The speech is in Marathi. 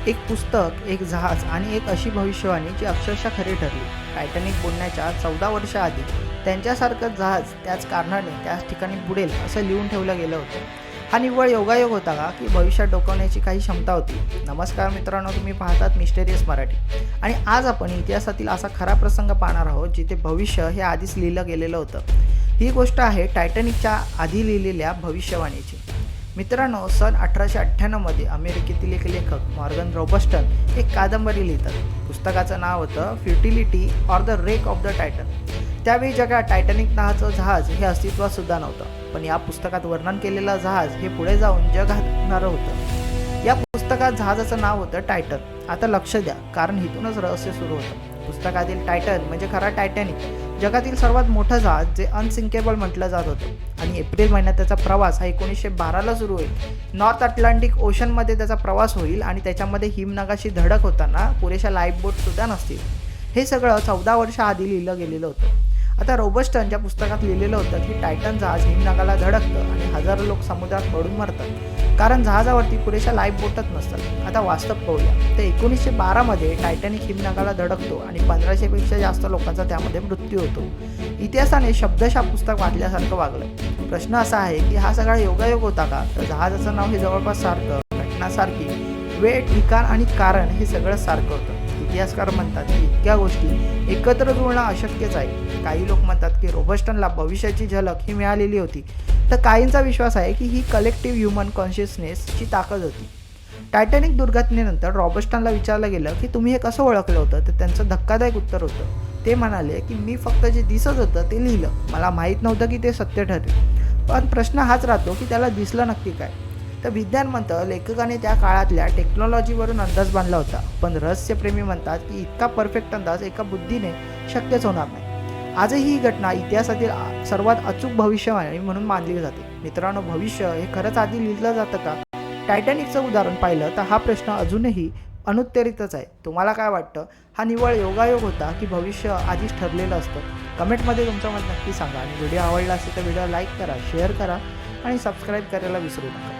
एक पुस्तक, एक जहाज आणि एक अशी भविष्यवाणी जी अक्षरशः खरी ठरली. टायटॅनिक बुडण्याच्या 14 वर्षाआधी त्यांच्यासारखं जहाज त्याच कारणाने त्याच ठिकाणी बुडेल असं लिहून ठेवलं गेलं होतं. हा निव्वळ योगायोग होता का की भविष्यात डोकावण्याची काही क्षमता होती? नमस्कार मित्रांनो, तुम्ही पाहतात मिस्टेरियस मराठी आणि आज आपण इतिहासातील असा खरा प्रसंग पाहणार आहोत जिथे भविष्य हे आधीच लिहिलं गेलेलं होतं. ही गोष्ट आहे टायटॅनिकच्या आधी लिहिलेल्या भविष्यवाणीची. मित्रांनो, सन 1898मध्ये अमेरिकेतील एक लेखक मॉर्गन रोबस्टन एक कादंबरी लिहितात. पुस्तकाचं नाव होतं futility or the wreck of the Titan. त्यावेळी जगात टायटॅनिक नावाचं जहाज हे अस्तित्वात सुद्धा नव्हतं, पण या पुस्तकात वर्णन केलेलं जहाज हे पुढे जाऊन जग हादरणारं होतं. या पुस्तकात जहाजाचं नाव होतं टायटन. आता लक्ष द्या, कारण इथूनच रहस्य सुरू होतं. पुस्तकातील टायटन म्हणजे खरा टायटॅनिक, जगातील सर्वात मोठं जहाज जे अनसिंकेबल म्हटलं जात होतं आणि एप्रिल महिन्यात त्याचा प्रवास हा 1912ला सुरू होईल. नॉर्थ अटलांटिक ओशनमध्ये त्याचा प्रवास होईल आणि त्याच्यामध्ये हिमनगाशी धडक होताना पुरेशा लाईफ बोटसुद्धा नसतील. हे सगळं 14 वर्ष आधी लिहिलं गेलेलं होतं. आता रोबस्टन ज्या पुस्तकात लिहिलेलं होतं की टायटन जहाज हिमनगाला धडकतं आणि हजारो लोक समुद्रात पडून मरतात कारण जहाजावरती पुरेशा लाईफ बोटच नसतात. आता वास्तव पाहूया. तर 1912मध्ये टायटॅनिक हिमनगाला धडकतो आणि 1500पेक्षा जास्त लोकांचा त्यामध्ये मृत्यू होतो. इतिहासाने शब्दशः पुस्तक वाचल्यासारखं वागलं. प्रश्न असा आहे की हा सगळा योगायोग होता का? तर जहाजाचं नाव हे जवळपास सारखं, घटनासारखी, वेळ, ठिकाण आणि कारण हे सगळं सारखं होतं. इतिहासकार म्हणतात की इतक्या गोष्टी एकत्र जुळणं अशक्यच आहे. काही लोक म्हणतात की रोबस्टनला भविष्याची झलक ही मिळालेली होती, तर काहींचा विश्वास आहे की ही कलेक्टिव्ह ह्युमन कॉन्शियसनेसची ताकद होती. टायटॅनिक दुर्घटनेनंतर रॉबस्टनला विचारलं गेलं की तुम्ही हे कसं ओळखलं होतं? तर त्यांचं धक्कादायक उत्तर होतं. ते म्हणाले की मी फक्त जे दिसत होतं ते लिहिलं, मला माहीत नव्हतं की ते सत्य ठरेल. पण प्रश्न हाच राहतो की त्याला दिसलं नक्की काय? तर विज्ञान म्हणतं लेखकाने त्या काळातल्या टेक्नॉलॉजीवरून अंदाज बांधला होता, पण रहस्यप्रेमी म्हणतात की इतका परफेक्ट अंदाज एका बुद्धीने शक्यच होणार नाही. आजही ही घटना इतिहासातील सर्वात अचूक भविष्यवाणी म्हणून मानली जाते. मित्रांनो, भविष्य हे खरंच आधी लिहिलं जातं का? टायटॅनिकचं उदाहरण पाहिलं तर हा प्रश्न अजूनही अनुत्तरितच आहे. तुम्हाला काय वाटतं? हा निव्वळ योगायोग होता की भविष्य आधीच ठरलेलं असतं? कमेंटमध्ये तुमचं मत नक्की सांगा आणि व्हिडिओ आवडला असेल तर व्हिडिओ लाईक करा, शेअर करा आणि सबस्क्राईब करायला विसरू नका.